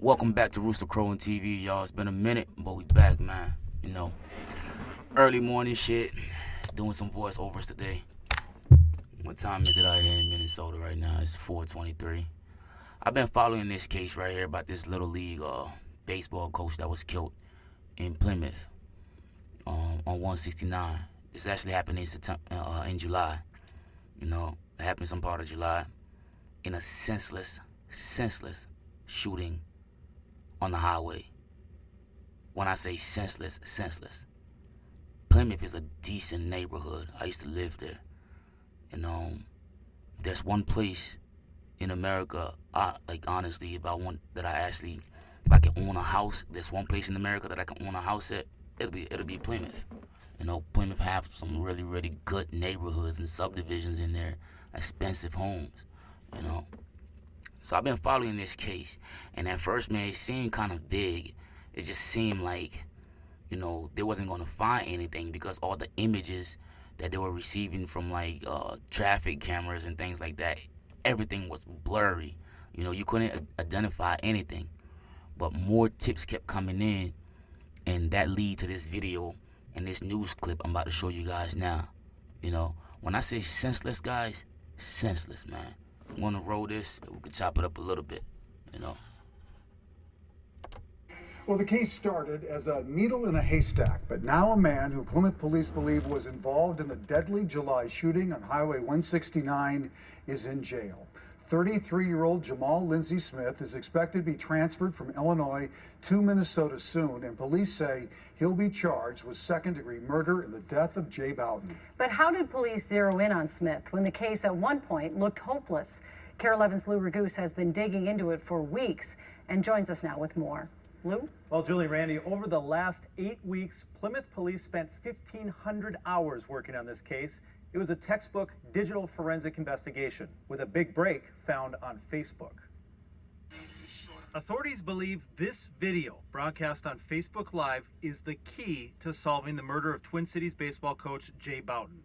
Welcome back to Rooster Crow and TV, y'all. It's been a minute, but we back, man. You know, early morning shit, doing some voiceovers today. What time is it out here in Minnesota right now? It's 4:23. I've been following this case right here about this little league baseball coach that was killed in Plymouth on 169. This actually happened in July. You know, it happened some part of July in a senseless shooting on the highway. When I say senseless. Plymouth is a decent neighborhood. I used to live there. And there's one place in America, honestly, if I can own a house, there's one place in America that I can own a house at, it'll be Plymouth. You know, Plymouth have some really, really good neighborhoods and subdivisions in there, expensive homes, you know. So I've been following this case, and at first, man, it seemed kind of vague. It just seemed like, you know, they wasn't going to find anything because all the images that they were receiving from traffic cameras and things like that, everything was blurry. You know, you couldn't identify anything. But more tips kept coming in, and that lead to this video and this news clip I'm about to show you guys now. You know, when I say senseless, guys, senseless, man. I'm gonna roll this, we can chop it up a little bit, you know. Well, the case started as a needle in a haystack, but now a man who Plymouth police believe was involved in the deadly July shooting on Highway 169 is in jail. 33-year-old Jamal Lindsay Smith is expected to be transferred from Illinois to Minnesota soon, and police say he'll be charged with second-degree murder in the death of Jay Boughton. But how did police zero in on Smith when the case at one point looked hopeless? KARE 11's Lou Raguse has been digging into it for weeks and joins us now with more. Lou? Well, Julie, Randy, over the last 8 weeks, Plymouth police spent 1,500 hours working on this case. It was a textbook digital forensic investigation with a big break found on Facebook. Authorities believe this video broadcast on Facebook Live is the key to solving the murder of Twin Cities baseball coach Jay Boughton,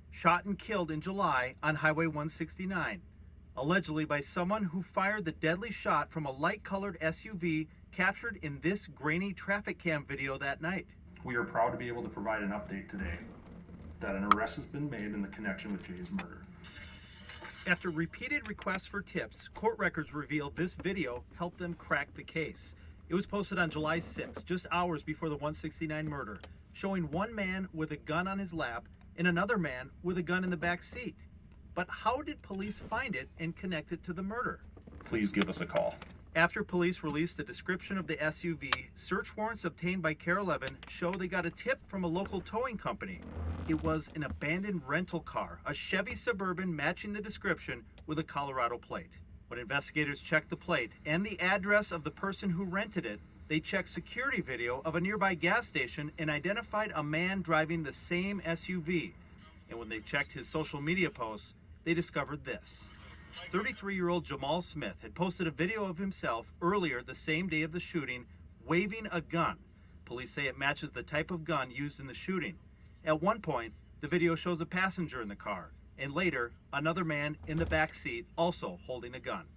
shot and killed in July on Highway 169, allegedly by someone who fired the deadly shot from a light-colored SUV captured in this grainy traffic cam video that night. We are proud to be able to provide an update today that an arrest has been made in the connection with Jay's murder. After repeated requests for tips, court records reveal this video helped them crack the case. It was posted on July 6th, just hours before the 169 murder, showing one man with a gun on his lap and another man with a gun in the back seat. But how did police find it and connect it to the murder? Please give us a call. After police released a description of the SUV, search warrants obtained by KARE 11 show they got a tip from a local towing company. It was an abandoned rental car, a Chevy Suburban matching the description with a Colorado plate. When investigators checked the plate and the address of the person who rented it, they checked security video of a nearby gas station and identified a man driving the same SUV. And when they checked his social media posts, they discovered this. 33-year-old Jamal Smith had posted a video of himself earlier the same day of the shooting, waving a gun. Police say it matches the type of gun used in the shooting. At one point, the video shows a passenger in the car, and later, another man in the back seat also holding a gun.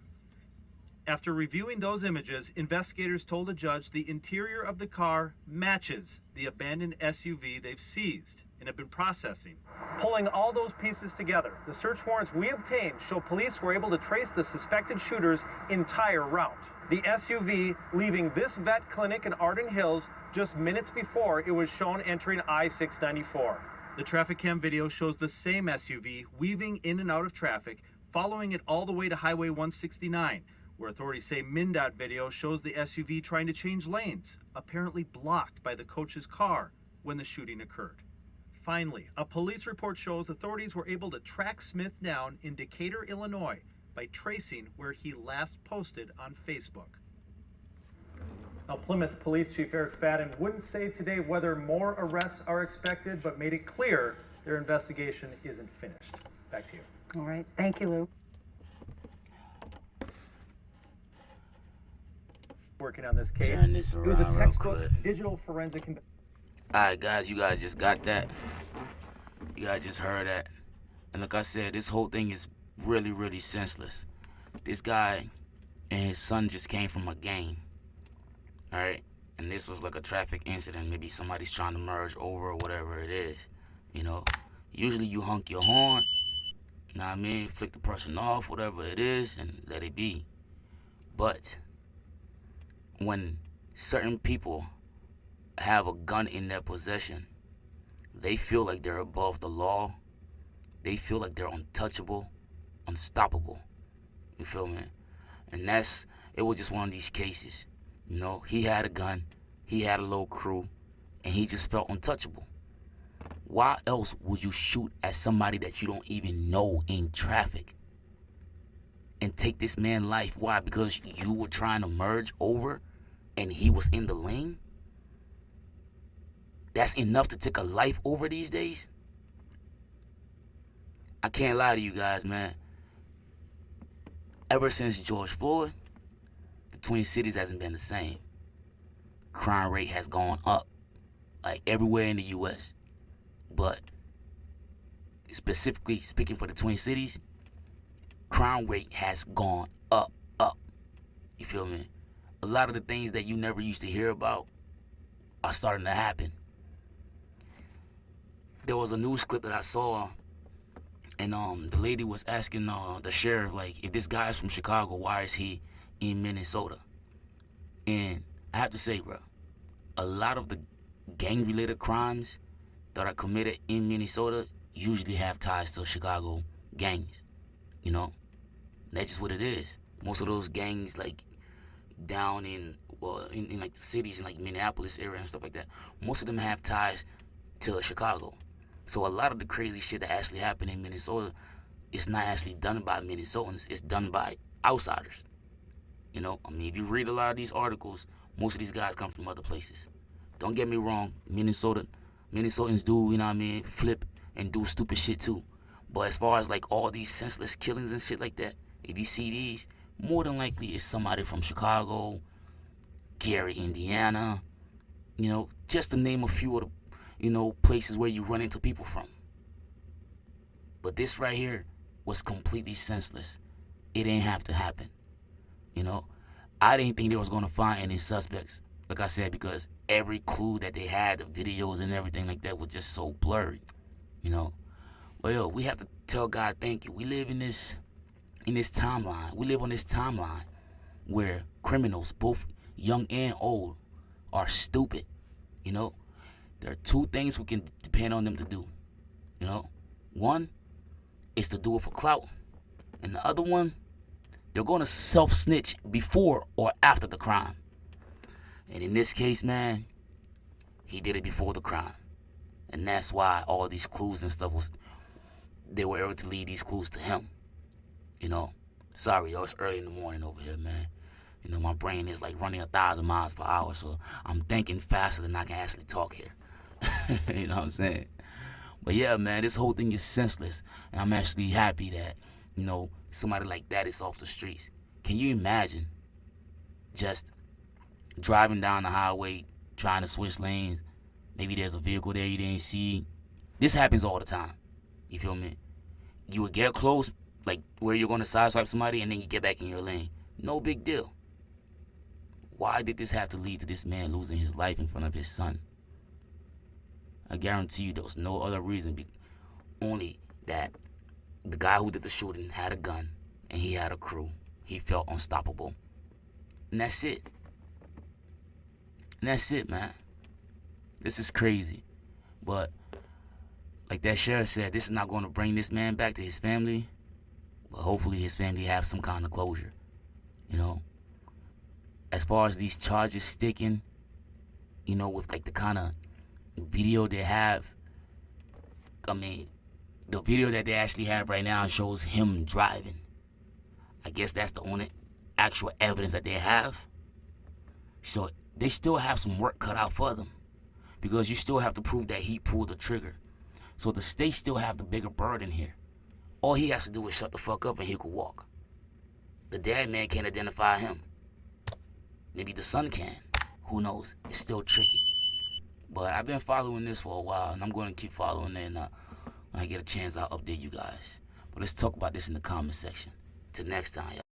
After reviewing those images, investigators told a judge the interior of the car matches the abandoned SUV they've seized and have been processing. Pulling all those pieces together, the search warrants we obtained show police were able to trace the suspected shooter's entire route. The SUV leaving this vet clinic in Arden Hills just minutes before it was shown entering I-694. The traffic cam video shows the same SUV weaving in and out of traffic, following it all the way to Highway 169, where authorities say MnDOT video shows the SUV trying to change lanes, apparently blocked by the coach's car when the shooting occurred. Finally, a police report shows authorities were able to track Smith down in Decatur, Illinois, by tracing where he last posted on Facebook. Now, Plymouth Police Chief Eric Fadden wouldn't say today whether more arrests are expected, but made it clear their investigation isn't finished. Back to you. All right. Thank you, Lou. Working on this case. Turn this It was a around real textbook quick. digital forensic. Alright, guys, you guys just got that. You guys just heard that. And like I said, this whole thing is really, really senseless. This guy and his son just came from a game. All right, and this was like a traffic incident. Maybe somebody's trying to merge over or whatever it is. You know, usually you honk your horn. You know what I mean? Flick the person off, whatever it is, and let it be. But when certain people have a gun in their possession, they feel like they're above the law. They feel like they're untouchable, unstoppable. You feel me? And it was just one of these cases. You know, he had a gun, he had a little crew, and he just felt untouchable. Why else would you shoot at somebody that you don't even know in traffic and take this man's life? Why? Because you were trying to merge over and he was in the lane? That's enough to take a life over these days? I can't lie to you guys, man. Ever since George Floyd, the Twin Cities hasn't been the same. Crime rate has gone up, like everywhere in the U.S. But specifically speaking for the Twin Cities, crime rate has gone up. You feel me? A lot of the things that you never used to hear about are starting to happen. There was a news clip that I saw, and the lady was asking the sheriff, like, if this guy is from Chicago, why is he in Minnesota? And I have to say, bro, a lot of the gang-related crimes that are committed in Minnesota usually have ties to Chicago gangs. You know, that's just what it is. Most of those gangs, like down in like the cities in like Minneapolis area and stuff like that, most of them have ties to Chicago. So a lot of the crazy shit that actually happened in Minnesota is not actually done by Minnesotans. It's done by outsiders. You know, I mean, if you read a lot of these articles, most of these guys come from other places. Don't get me wrong, Minnesotans do, you know what I mean, flip and do stupid shit too. But as far as like all these senseless killings and shit like that, if you see these, more than likely it's somebody from Chicago, Gary, Indiana, you know, just to name a few of the, you know, places where you run into people from. But this right here was completely senseless. It didn't have to happen. You know, I didn't think they was gonna find any suspects, like I said, because every clue that they had, the videos and everything like that, was just so blurry. You know, well, yo, we have to tell God thank you. We live in this timeline. We live on this timeline where criminals, both young and old, are stupid. You know, there are two things we can depend on them to do. You know, one is to do it for clout, and the other one, they're going to self-snitch before or after the crime. And in this case, man, he did it before the crime. And that's why all these clues and stuff they were able to lead these clues to him. You know, sorry, yo, it's early in the morning over here, man. You know, my brain is like running 1,000 miles per hour, so I'm thinking faster than I can actually talk here. You know what I'm saying? But yeah, man, this whole thing is senseless. And I'm actually happy that, you know, somebody like that is off the streets. Can you imagine just driving down the highway, trying to switch lanes? Maybe there's a vehicle there you didn't see. This happens all the time. You feel me? You would get close, like where you're going to sideswipe somebody, and then you get back in your lane. No big deal. Why did this have to lead to this man losing his life in front of his son? I guarantee you there was no other reason, only that the guy who did the shooting had a gun and he had a crew. He felt unstoppable. And that's it. And that's it, man. This is crazy. But like that sheriff said, this is not going to bring this man back to his family. But hopefully his family have some kind of closure. You know? As far as these charges sticking, you know, with like the kind of video they have, I mean, the video that they actually have right now shows him driving. I guess that's the only actual evidence that they have. So they still have some work cut out for them, because you still have to prove that he pulled the trigger. So the state still have the bigger burden here. All he has to do is shut the fuck up and he could walk. The dead man can't identify him. Maybe the son can. Who knows? It's still tricky. But I've been following this for a while, and I'm going to keep following it. And when I get a chance, I'll update you guys. But let's talk about this in the comment section. Till next time, y'all.